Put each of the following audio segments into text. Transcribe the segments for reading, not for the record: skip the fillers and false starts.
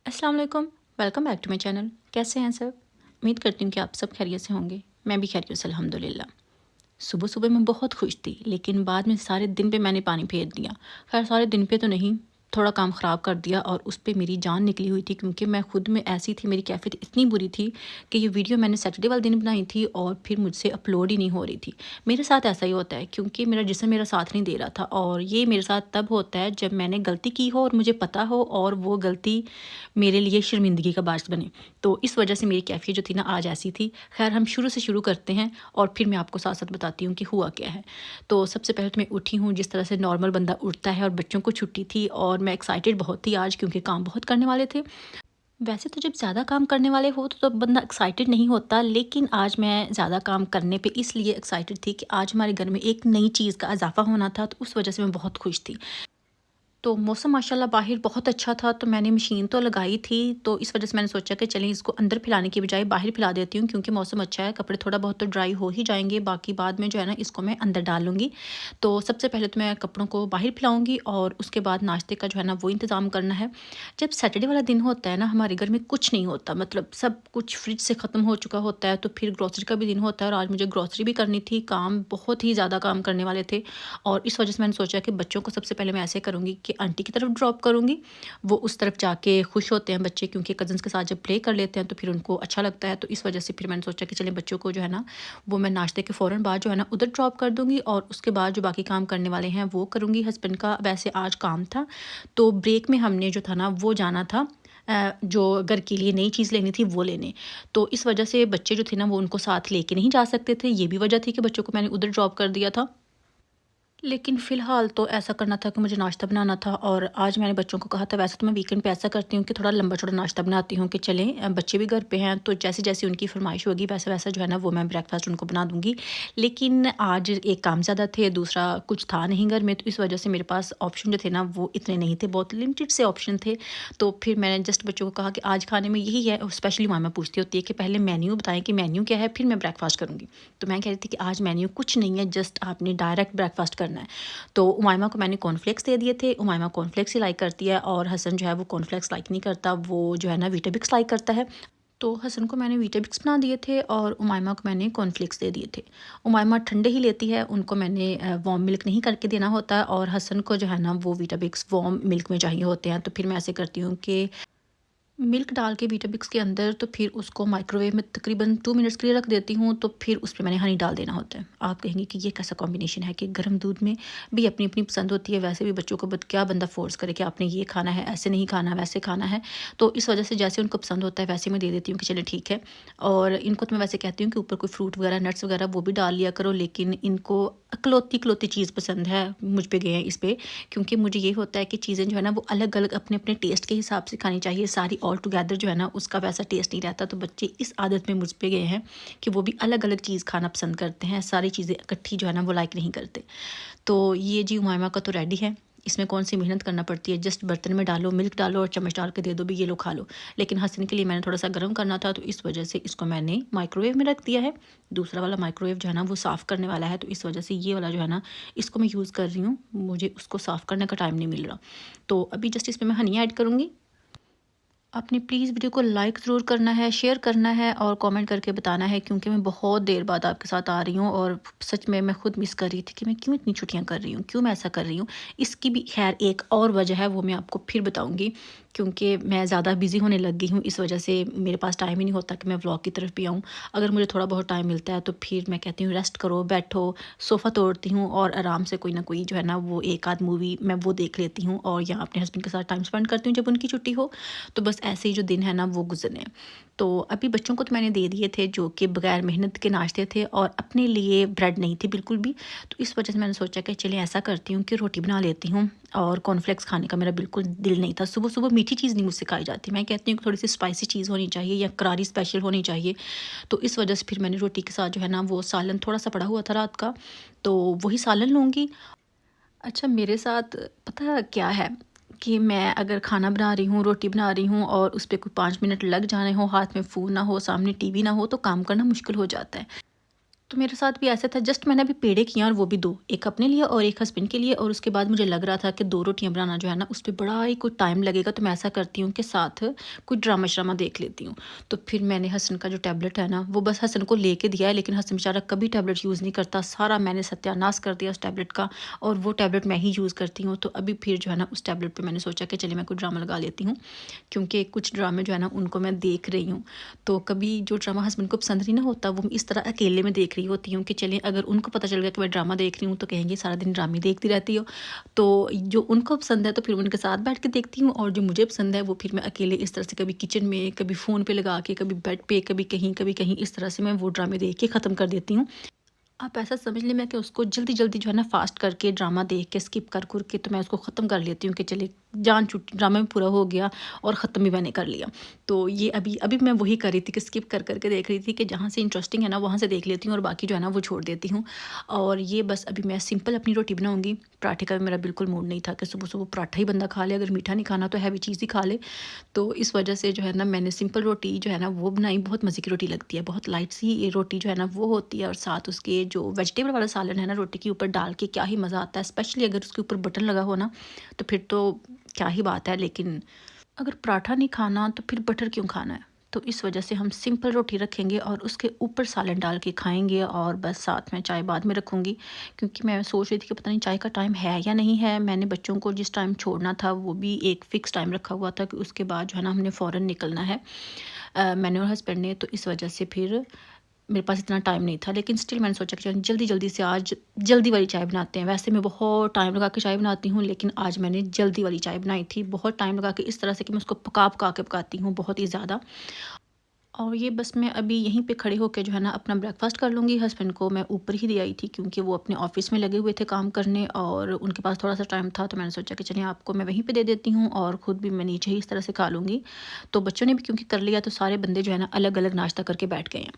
अस्सलाम वालेकुम। Welcome back to my channel. कैसे हैं सब? उम्मीद करती हूँ कि आप सब खैरियत से होंगे। मैं भी खैरियत से अल्हम्दुलिल्लाह। सुबह-सुबह मैं बहुत खुश थी, लेकिन बाद में सारे दिन पे मैंने पानी फेर दिया। ख़ैर सारे दिन पे तो नहीं, थोड़ा काम ख़राब कर दिया और उस पे मेरी जान निकली हुई थी क्योंकि मैं खुद में ऐसी थी, मेरी कैफ़ियत इतनी बुरी थी कि ये वीडियो मैंने सैटरडे वाले दिन बनाई थी और फिर मुझसे अपलोड ही नहीं हो रही थी। मेरे साथ ऐसा ही होता है क्योंकि मेरा जिस्म मेरा साथ नहीं दे रहा था और ये मेरे साथ तब होता है जब मैंने गलती की हो और मुझे पता हो और वो गलती मेरे लिए शर्मिंदगी का बायस बने। तो इस वजह से मेरी कैफ़ियत जो थी ना आज ऐसी थी। ख़ैर हम शुरू से शुरू करते हैं और फिर मैं आपको साथ-साथ बताती हूँ कि हुआ क्या है। तो सबसे पहले तो मैं उठी हूँ जिस तरह से नॉर्मल बंदा उठता है और बच्चों को छुट्टी थी और मैं एक्साइटेड बहुत थी आज क्योंकि काम बहुत करने वाले थे। वैसे तो जब ज़्यादा काम करने वाले हो तो बंदा एक्साइटेड नहीं होता, लेकिन आज मैं ज़्यादा काम करने पे इसलिए एक्साइटेड थी कि आज हमारे घर में एक नई चीज़ का इज़ाफ़ा होना था, तो उस वजह से मैं बहुत खुश थी। तो मौसम माशाल्लाह बाहर बहुत अच्छा था, तो मैंने मशीन तो लगाई थी, तो इस वजह से मैंने सोचा कि चलें इसको अंदर फैलाने की बजाय बाहर फैला देती हूँ क्योंकि मौसम अच्छा है, कपड़े थोड़ा बहुत तो ड्राई हो ही जाएँगे, बाकी बाद में जो है ना इसको मैं अंदर डाल लूँगी। तो सबसे पहले तो मैं कपड़ों को बाहर फैलाऊँगी और उसके बाद नाश्ते का जो है ना वो इंतज़ाम करना है। जब सैटरडे वाला दिन होता है ना हमारे घर में कुछ नहीं होता, मतलब सब कुछ फ्रिज से ख़त्म हो चुका होता है, तो फिर ग्रोसरी का भी दिन होता है और आज मुझे ग्रोसरी भी करनी थी, काम बहुत ही ज़्यादा काम करने वाले थे। और इस वजह से मैंने सोचा कि बच्चों को सबसे पहले मैं ऐसे करूँगी कि आंटी की तरफ ड्रॉप करूँगी। वो उस तरफ जाके खुश होते हैं बच्चे क्योंकि कज़न्स के साथ जब प्ले कर लेते हैं तो फिर उनको अच्छा लगता है। तो इस वजह से फिर मैंने सोचा कि चलें बच्चों को जो है ना वो मैं नाश्ते के फ़ौरन बाद जो है ना उधर ड्रॉप कर दूँगी और उसके बाद जो बाकी काम करने वाले हैं वो करूँगी। हस्बैंड का वैसे आज काम था, तो ब्रेक में हमने जो था ना वो जाना था जो घर के लिए नई चीज़ लेनी थी वो लेने। तो इस वजह से बच्चे जो थे ना वो उनको साथ लेके नहीं जा सकते थे। ये भी वजह थी कि बच्चों को मैंने उधर ड्रॉप कर दिया था। लेकिन फ़िलहाल तो ऐसा करना था कि मुझे नाश्ता बनाना था और आज मैंने बच्चों को कहा था, वैसे तो मैं वीकेंड पे ऐसा करती हूँ कि थोड़ा लंबा-चौड़ा नाश्ता बनाती हूँ कि चलें बच्चे भी घर पे हैं तो जैसे-जैसे उनकी फ़रमाइश होगी वैसा-वैसा जो है ना वो मैं ब्रेकफ़ास्ट उनको बना दूँगी। लेकिन आज एक काम ज़्यादा थे, दूसरा कुछ था नहीं घर में, तो इस वजह से मेरे पास ऑप्शन जो थे ना वो इतने नहीं थे, बहुत लिमिटेड से ऑप्शन थे। तो फिर मैंने जस्ट बच्चों को कहा कि आज खाने में यही है और स्पेशली मामा पूछती होती है कि पहले मेन्यू बताएँ कि मेन्यू क्या है, फिर मैं ब्रेकफ़ास्ट करूँगी। तो मैं कह रही थी कि आज मेन्यू कुछ नहीं है, जस्ट आपने डायरेक्ट ब्रेकफ़ास्ट करना है। तो उमाइमा को मैंने कॉर्नफ्लेक्स दे दिए थे। उमाइमा कॉर्नफ्लेक्स ही लाइक करती है और हसन जो है वो कॉर्नफ्लेक्स लाइक नहीं करता, वो जो है ना वीटाबिक्स लाइक करता है। तो हसन को मैंने वीटाबिक्स बना दिए थे और उमाइमा को मैंने कॉर्नफ्लेक्स दे दिए थे। उमाइमा ठंडे ही लेती है, उनको मैंने वार्म मिल्क नहीं करके देना होता है और हसन को जो है ना वो वीटाबिक्स वार्म मिल्क में चाहिए होते हैं। तो फिर मैं ऐसे करती हूँ कि मिल्क डाल के वीटाबिक्स के अंदर तो फिर उसको माइक्रोवेव में तकरीबन 2 मिनट्स के लिए रख देती हूँ, तो फिर उस पे मैंने हनी डाल देना होता है। आप कहेंगे कि ये कैसा कॉम्बिनेशन है कि गर्म दूध में भी अपनी-अपनी पसंद होती है, वैसे भी बच्चों को क्या बंदा फ़ोर्स करे कि आपने ये खाना है, ऐसे नहीं खाना, वैसे खाना है। तो इस वजह से जैसे उनको पसंद होता है वैसे मैं दे देती हूँ कि चलिए ठीक है। और इनको तो मैं वैसे कहती हूँ कि ऊपर कोई फ्रूट वगैरह, नट्स वगैरह वो भी डाल लिया करो, लेकिन इनको इकलौती-इकलौती चीज़ पसंद है, मुझ पे गए हैं इस पे, क्योंकि मुझे ये होता है कि चीज़ें जो है ना वो अलग-अलग अपने-अपने टेस्ट के हिसाब से खानी चाहिए, सारी ऑल टुगेदर जो है ना उसका वैसा टेस्ट नहीं रहता। तो बच्चे इस आदत में मुझ पे गए हैं कि वो भी अलग-अलग चीज़ खाना पसंद करते हैं, सारी चीज़ें इकट्ठी जो है ना वो लाइक नहीं करते। तो ये जी उमामा का तो रेडी है, इसमें कौन-सी मेहनत करना पड़ती है, जस्ट बर्तन में डालो, मिल्क डालो और चम्मच डाल के दे दो भी ये लो खा लो। लेकिन हसन के लिए मैंने थोड़ा-सा गर्म करना था तो इस वजह से इसको मैंने माइक्रोवेव में रख दिया है। दूसरा वाला माइक्रोवेव जो है ना वो साफ़ करने वाला है, तो इस वजह से ये वाला जो है ना इसको मैं यूज़ कर रही हूँ, मुझे उसको साफ़ करने का टाइम नहीं मिल रहा। तो अभी जस्ट इसमें मैं हनी ऐड करूँगी। आपने प्लीज़ वीडियो को लाइक ज़रूर करना है, शेयर करना है और कमेंट करके बताना है क्योंकि मैं बहुत देर बाद आपके साथ आ रही हूँ और सच में मैं खुद मिस कर रही थी कि मैं क्यों इतनी छुट्टियाँ कर रही हूँ, क्यों मैं ऐसा कर रही हूँ। इसकी भी खैर एक और वजह है, वो मैं आपको फिर बताऊँगी क्योंकि मैं ज़्यादा बिज़ी होने लग गई हूँ, इस वजह से मेरे पास टाइम ही नहीं होता कि मैं व्लॉग की तरफ भी आऊँ। अगर मुझे थोड़ा बहुत टाइम मिलता है तो फिर मैं कहती हूँ रेस्ट करो, बैठो, सोफ़ा तोड़ती हूँ और आराम से कोई ना कोई जो है ना वो एक आध मूवी मैं वो देख लेती हूँ और या अपने हस्बैंड के साथ टाइम स्पेंड करती हूँ जब उनकी छुट्टी हो। तो बस ऐसे ही जो दिन है ना वो गुज़रने। तो अभी बच्चों को तो मैंने दे दिए थे जो कि बगैर मेहनत के नाश्ते थे और अपने लिए ब्रेड नहीं थी बिल्कुल भी। तो इस वजह से मैंने सोचा कि चलिए ऐसा करती हूँ कि रोटी बना लेती हूँ और कॉर्नफ्लेक्स खाने का मेरा बिल्कुल दिल नहीं था। सुबह-सुबह मीठी चीज़ नहीं मुझसे खाई जाती। मैं कहती हूँ कि थोड़ी-सी स्पाइसी चीज़ होनी चाहिए या करारी स्पेशल होनी चाहिए। तो इस वजह से फिर मैंने रोटी के साथ जो है ना वो सालन थोड़ा-सा पड़ा हुआ था रात का, तो वही सालन लूँगी। अच्छा मेरे साथ पता क्या है कि मैं अगर खाना बना रही हूँ, रोटी बना रही हूँ और उस पे कोई 5 मिनट लग जाने हो, हाथ में फ़ोन ना हो, सामने टीवी ना हो तो काम करना मुश्किल हो जाता है। तो मेरे साथ भी ऐसा था, जस्ट मैंने अभी पेड़े किए और वो भी 2, एक अपने लिए और एक हस्बैंड के लिए। और उसके बाद मुझे लग रहा था कि 2 रोटियाँ बनाना जो है ना, उस पे बड़ा ही कुछ टाइम लगेगा, तो मैं ऐसा करती हूँ कि साथ कुछ ड्रामा-श्रामा देख लेती हूँ। तो फिर मैंने हसन का जो टैबलेट है ना, वो बस हसन को लेके दिया है, लेकिन हसन बेचारा कभी टैबलेट यूज़ नहीं करता। सारा मैंने सत्यानाश कर दिया उस टैबलेट का, और वो टैबलेट मैं ही यूज़ करती हूँ। तो अभी फिर जो है ना, उस टैबलेट पे मैंने सोचा कि चलिए मैं कोई ड्रामा लगा लेती हूँ, क्योंकि कुछ ड्रामे जो है ना, उनको मैं देख रही हूँ। तो कभी जो ड्रामा हस्बैंड को पसंद नहीं ना होता, वो इस तरह अकेले में देख रही होती हूँ कि चलिए अगर उनको पता चल गया कि मैं ड्रामा देख रही हूँ, तो कहेंगे सारा दिन ड्रामे देखती रहती हो। तो जो उनको पसंद है तो फिर उनके साथ बैठ के देखती हूँ, और जो मुझे पसंद है वो फिर मैं अकेले इस तरह से कभी किचन में, कभी फ़ोन पे लगा के, कभी बेड पे, कभी कहीं इस तरह से मैं वो ड्रामे देख के ख़त्म कर देती हूँ। आप ऐसा समझ लें मैं कि उसको जल्दी-जल्दी जो है ना, फ़ास्ट करके ड्रामा देख के स्किप कर के तो मैं उसको ख़त्म कर लेती हूँ कि चलिए जान छूटी, ड्रामा भी पूरा हो गया और ख़त्म भी मैंने कर लिया। तो ये अभी अभी मैं वही कर रही थी कि स्किप कर के देख रही थी कि जहाँ से इंटरेस्टिंग है ना, वहाँ से देख लेती हूँ और बाकी जो है ना, वो छोड़ देती हूँ। और ये बस अभी मैं सिंपल अपनी रोटी बनाऊँगी। पराठे का भी मेरा बिल्कुल मूड नहीं था कि सुबह-सुबह पराठा ही बंदा खा ले, अगर मीठा नहीं खाना तो हैवी चीज़ ही खा ले। तो इस वजह से जो है ना, मैंने सिंपल रोटी जो है ना, वो बनाई। बहुत मज़े की रोटी लगती है, बहुत लाइट सी ये रोटी जो है ना, वो होती है। और साथ उसके जो वेजिटेबल वाला सालन है ना, रोटी के ऊपर डाल के, क्या ही मज़ा आता है। स्पेशली अगर उसके ऊपर बटन लगा हो ना, तो फिर तो क्या ही बात है। लेकिन अगर पराठा नहीं खाना तो फिर बटर क्यों खाना है? तो इस वजह से हम सिंपल रोटी रखेंगे और उसके ऊपर सालन डाल के खाएँगे, और बस साथ में चाय बाद में रखूँगी। क्योंकि मैं सोच रही थी कि पता नहीं चाय का टाइम है या नहीं है। मैंने बच्चों को जिस टाइम छोड़ना था, वो भी एक फ़िक्स टाइम रखा हुआ था कि उसके बाद जो है ना, हमने फ़ौरन निकलना है। मैंने और हस्बैंड ने। तो इस वजह से फिर मेरे पास इतना टाइम नहीं था, लेकिन स्टिल मैंने सोचा कि चलो जल्दी-जल्दी से आज जल्दी वाली चाय बनाते हैं। वैसे मैं बहुत टाइम लगा के चाय बनाती हूँ, लेकिन आज मैंने जल्दी वाली चाय बनाई थी। बहुत टाइम लगा के, इस तरह से कि मैं उसको पका-पका के पकाती हूँ, बहुत ही ज़्यादा। और ये बस मैं अभी यहीं पे खड़े होके जो है ना, अपना ब्रेकफ़ास्ट कर लूँगी। हस्बैंड को मैं ऊपर ही दे आई थी, क्योंकि वो अपने ऑफ़िस में लगे हुए थे काम करने, और उनके पास थोड़ा-सा टाइम था। तो मैंने सोचा कि चलिए आपको मैं वहीं पे दे देती हूँ, और ख़ुद भी मैं नीचे ही इस तरह से खा लूँगी। तो बच्चों ने भी क्योंकि कर लिया, तो सारे बंदे जो है ना, अलग-अलग नाश्ता करके बैठ गए हैं।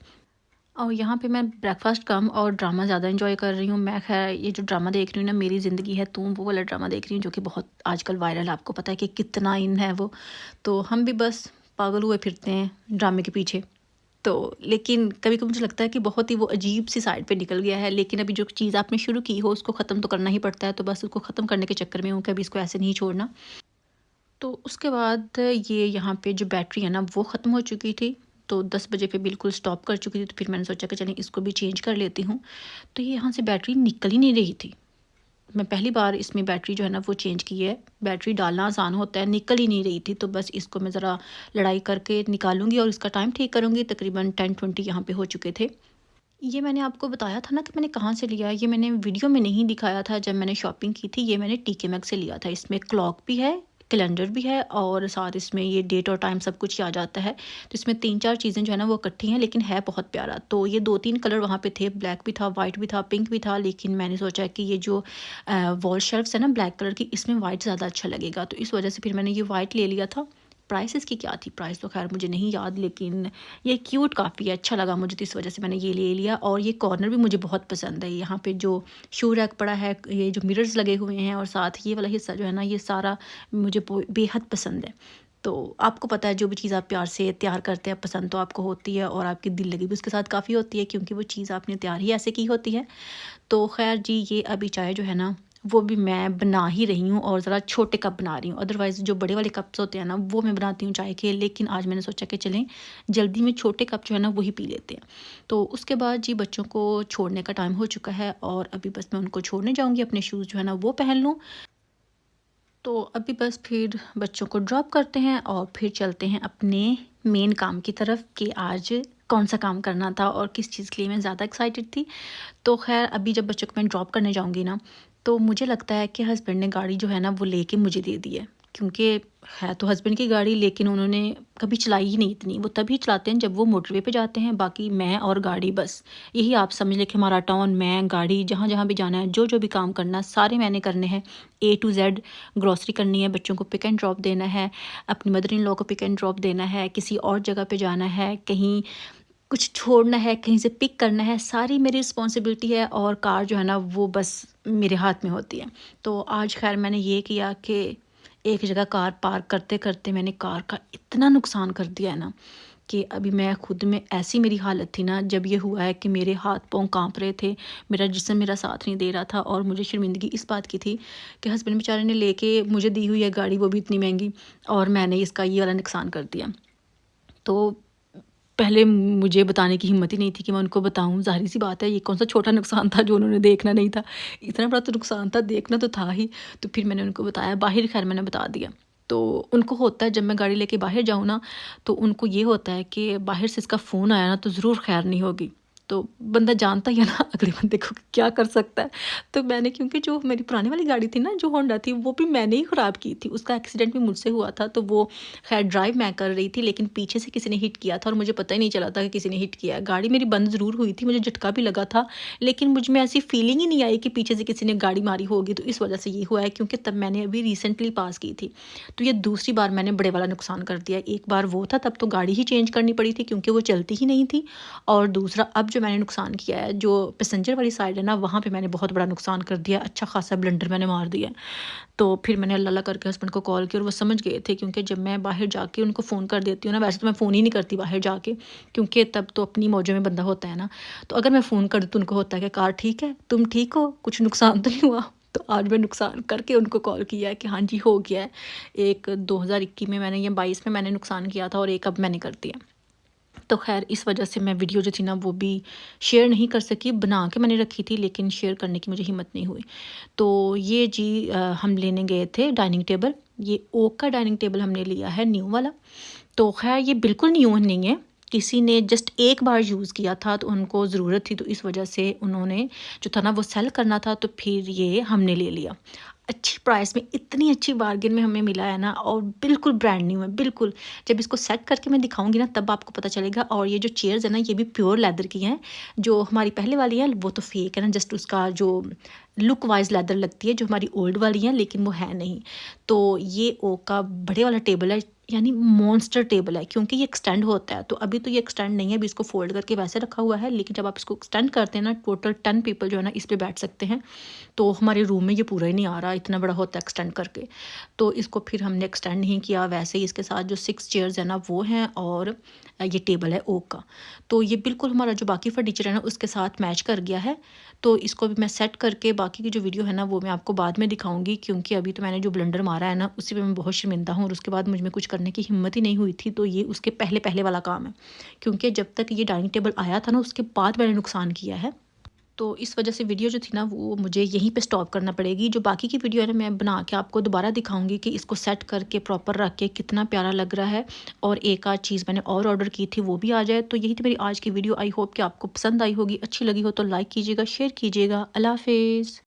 और यहाँ पे मैं ब्रेकफ़ास्ट कम और ड्रामा ज़्यादा एंजॉय कर रही हूँ। मैं ख़ैर ये जो ड्रामा देख रही हूँ ना, मेरी ज़िंदगी है तुम, वो वाला ड्रामा देख रही हूँ, जो कि बहुत आजकल वायरल है। आपको पता है कि कितना इन है वो। तो हम भी बस पागल हुए फिरते हैं ड्रामे के पीछे। तो लेकिन कभी-कभी मुझे लगता है कि बहुत ही वो अजीब-सी साइड पे निकल गया है। लेकिन अभी जो चीज़ आपने शुरू की हो, उसको ख़त्म तो करना ही पड़ता है। तो बस उसको ख़त्म करने के चक्कर में हूँ कि अभी इसको ऐसे नहीं छोड़ना। तो उसके बाद ये यहाँ पे जो बैटरी है ना, वो ख़त्म हो चुकी थी। तो 10 बजे पे बिल्कुल स्टॉप कर चुकी थी। तो फिर मैंने सोचा कि चलिए इसको भी चेंज कर लेती हूँ। तो ये यहाँ से बैटरी निकल ही नहीं रही थी। मैं पहली बार इसमें बैटरी जो है ना, वो चेंज की है। बैटरी डालना आसान होता है, निकल ही नहीं रही थी। तो बस इसको मैं ज़रा लड़ाई करके निकालूँगी और इसका टाइम ठीक करूँगी। तकरीबन 10-20 यहाँ पे हो चुके थे। ये मैंने आपको बताया था ना कि मैंने कहाँ से लिया है। ये मैंने वीडियो में नहीं दिखाया था जब मैंने शॉपिंग की थी। ये मैंने टीके मैक्स से लिया था। इसमें क्लॉक भी है, कैलेंडर भी है, और साथ इसमें ये डेट और टाइम सब कुछ ही आ जाता है। तो इसमें 3-4 चीज़ें जो है ना, वो इकट्ठी हैं, लेकिन है बहुत प्यारा। तो ये 2-3 कलर वहाँ पे थे, ब्लैक भी था, वाइट भी था, पिंक भी था। लेकिन मैंने सोचा कि ये जो वॉल शेल्फ्स है ना ब्लैक कलर की, इसमें वाइट ज़्यादा अच्छा लगेगा। तो इस वजह से फिर मैंने ये वाइट ले लिया था। प्राइस इसकी क्या थी? प्राइस तो ख़ैर मुझे नहीं याद, लेकिन ये क्यूट काफ़ी है, अच्छा लगा मुझे, तो इस वजह से मैंने ये ले लिया। और ये कॉर्नर भी मुझे बहुत पसंद है। यहाँ पे जो शू रैक पड़ा है, ये जो मिरर्स लगे हुए हैं, और साथ ये वाला हिस्सा जो है ना, ये सारा मुझे बेहद पसंद है। तो आपको पता है, जो भी चीज़ आप प्यार से तैयार करते हैं, पसंद तो आपको होती है, और आपकी दिल लगी भी उसके साथ काफ़ी होती है, क्योंकि वो चीज़ आपने तैयार ही ऐसे की होती है। तो ख़ैर जी, ये अभी चाय जो है ना, वो भी मैं बना ही रही हूँ, और ज़रा छोटे कप बना रही हूँ। अदरवाइज़ जो बड़े वाले कप्स होते हैं ना, वो मैं बनाती हूँ चाय के। लेकिन आज मैंने सोचा कि चलें जल्दी में छोटे कप जो है ना, वही पी लेते हैं। तो उसके बाद जी बच्चों को छोड़ने का टाइम हो चुका है, और अभी बस मैं उनको छोड़ने जाऊँगी। अपने शूज़ जो है ना, वो पहन लूँ। तो अभी बस फिर बच्चों को ड्रॉप करते हैं, और फिर चलते हैं अपने मेन काम की तरफ कि आज कौन सा काम करना था और किस चीज़ के लिए मैं ज़्यादा एक्साइटेड थी। तो ख़ैर अभी जब बच्चों को मैं ड्रॉप करने जाऊँगी ना, तो मुझे लगता है कि हस्बैंड ने गाड़ी जो है ना, वो लेके मुझे दे दी है। क्योंकि है तो हस्बैंड की गाड़ी, लेकिन उन्होंने कभी चलाई ही नहीं इतनी। वो तभी चलाते हैं जब वो मोटरवे पे जाते हैं। बाकी मैं और गाड़ी, बस यही आप समझ लें कि हमारा टर्न, मैं, गाड़ी, जहाँ-जहाँ भी जाना है, जो-जो भी काम करना है, सारे मैंने करने हैं। ए टू ज़ेड ग्रोसरी करनी है, बच्चों को पिक एंड ड्रॉप देना है, अपनी मदर इन लॉ को पिक एंड ड्रॉप देना है, किसी और जगह पे जाना है, कहीं कुछ छोड़ना है, कहीं से पिक करना है, सारी मेरी रिस्पॉन्सिबिलिटी है। और कार जो है ना, वो बस मेरे हाथ में होती है। तो आज ख़ैर मैंने ये किया कि एक जगह कार पार्क करते-करते मैंने कार का इतना नुकसान कर दिया है ना, कि अभी मैं खुद में ऐसी मेरी हालत थी ना, जब ये हुआ है कि मेरे हाथ पाँव काँप रहे थे, मेरा जिस्म मेरा साथ नहीं दे रहा था और मुझे शर्मिंदगी इस बात की थी कि हस्बैंड बेचारे ने लेके मुझे दी हुई है गाड़ी, वो भी इतनी महंगी, और मैंने इसका ये वाला नुकसान कर दिया। तो पहले मुझे बताने की हिम्मत ही नहीं थी कि मैं उनको बताऊँ। ज़ाहिर-सी बात है, ये कौन-सा छोटा नुकसान था जो उन्होंने देखना नहीं था। इतना बड़ा तो नुकसान था, देखना तो था ही। तो फिर मैंने उनको बताया, बाहर खैर मैंने बता दिया। तो उनको होता है जब मैं गाड़ी लेके बाहर जाऊँ ना, तो उनको ये होता है कि बाहर से इसका फ़ोन आया ना तो ज़रूर खैर नहीं होगी। तो बंदा जानता ही है ना अगले बंदे को क्या कर सकता है। तो मैंने, क्योंकि जो मेरी पुरानी वाली गाड़ी थी ना, जो होंडा थी, वो भी मैंने ही ख़राब की थी। उसका एक्सीडेंट भी मुझसे हुआ था। तो वो खैर ड्राइव मैं कर रही थी, लेकिन पीछे से किसी ने हिट किया था और मुझे पता ही नहीं चला था कि किसी ने हिट किया है। गाड़ी मेरी बंद ज़रूर हुई थी, मुझे झटका भी लगा था, लेकिन मुझ में ऐसी फीलिंग ही नहीं आई कि पीछे से किसी ने गाड़ी मारी होगी। तो इस वजह से ये हुआ है, क्योंकि तब मैंने अभी रिसेंटली पास की थी। तो ये दूसरी बार मैंने बड़े वाला नुकसान कर दिया। एक बार वो था, तब तो गाड़ी ही चेंज करनी पड़ी थी क्योंकि वो चलती ही नहीं थी, और दूसरा अब जो मैंने नुकसान किया है, जो पैसेंजर वाली साइड है ना, वहाँ पे मैंने बहुत बड़ा नुकसान कर दिया। अच्छा खासा ब्लंडर मैंने मार दिया। तो फिर मैंने अल्लाह अल्लाह करके हस्बैंड को कॉल किया और वो समझ गए थे, क्योंकि जब मैं बाहर जाके उनको फ़ोन कर देती हूँ ना, वैसे तो मैं फ़ोन ही नहीं करती बाहर जाके, क्योंकि तब तो अपनी मौजों में बंदा होता है ना। तो अगर मैं फ़ोन कर दूँ तो उनको होता है कि कार ठीक है, तुम ठीक हो, कुछ नुकसान तो नहीं हुआ। तो आज मैं नुकसान करके उनको कॉल किया है कि हाँ जी हो गया है। एक 2021 में मैंने, या 22 में मैंने नुकसान किया था, और एक अब मैंने कर दिया। तो ख़ैर इस वजह से मैं वीडियो जो थी ना वो भी शेयर नहीं कर सकी। बना के मैंने रखी थी, लेकिन शेयर करने की मुझे हिम्मत नहीं हुई। तो ये जी हम लेने गए थे डाइनिंग टेबल। ये ओक का डाइनिंग टेबल हमने लिया है, न्यू वाला। तो ख़ैर ये बिल्कुल न्यू नहीं है, किसी ने जस्ट एक बार यूज़ किया था तो उनको ज़रूरत थी, तो इस वजह से उन्होंने जो था ना वो सेल करना था, तो फिर ये हमने ले लिया। अच्छी प्राइस में, इतनी अच्छी बार्गेन में हमें मिला है ना, और बिल्कुल ब्रांड न्यू है, बिल्कुल। जब इसको सेट करके मैं दिखाऊंगी ना तब आपको पता चलेगा। और ये जो चेयर्स है ना, ये भी प्योर लेदर की हैं। जो हमारी पहले वाली है वो तो फेक है ना, जस्ट उसका जो लुक वाइज लेदर लगती है, जो हमारी ओल्ड वाली है, लेकिन वो है नहीं। तो ये ओक का बड़े वाला टेबल है, यानी मॉन्स्टर टेबल है, क्योंकि ये एक्सटेंड होता है। तो अभी तो ये एक्सटेंड नहीं है, अभी इसको फोल्ड करके वैसे रखा हुआ है, लेकिन जब आप इसको एक्सटेंड करते हैं ना, टोटल 10 पीपल जो है ना इस पे बैठ सकते हैं। तो हमारे रूम में ये पूरा ही नहीं आ रहा, इतना बड़ा होता है एक्सटेंड करके। तो इसको फिर हमने एक्सटेंड नहीं किया, वैसे ही इसके साथ जो 6 चेयर्स है ना वो हैं, और ये टेबल है ओक का। तो ये बिल्कुल हमारा जो बाकी फर्नीचर है ना उसके साथ मैच कर गया है। तो इसको भी मैं सेट करके, बाकी की जो वीडियो है ना वो मैं आपको बाद में दिखाऊंगी, क्योंकि अभी तो मैंने जो ब्लेंडर मारा है ना उसी पे मैं बहुत शर्मिंदा हूँ, और उसके बाद मुझ में कुछ करने की हिम्मत ही नहीं हुई थी। तो ये उसके पहले पहले वाला काम है, क्योंकि जब तक ये डाइनिंग टेबल आया था ना उसके बाद मैंने नुकसान किया है। तो इस वजह से वीडियो जो थी ना वो मुझे यहीं पे स्टॉप करना पड़ेगी। जो बाकी की वीडियो है ना मैं बना के आपको दोबारा दिखाऊंगी कि इसको सेट करके प्रॉपर रख के कितना प्यारा लग रहा है। और एक आध चीज़ मैंने और ऑर्डर की थी वो भी आ जाए। तो यही थी मेरी आज की वीडियो। आई होप कि आपको पसंद आई होगी, अच्छी लगी हो तो लाइक कीजिएगा, शेयर कीजिएगा। अल्लाह हाफिज़।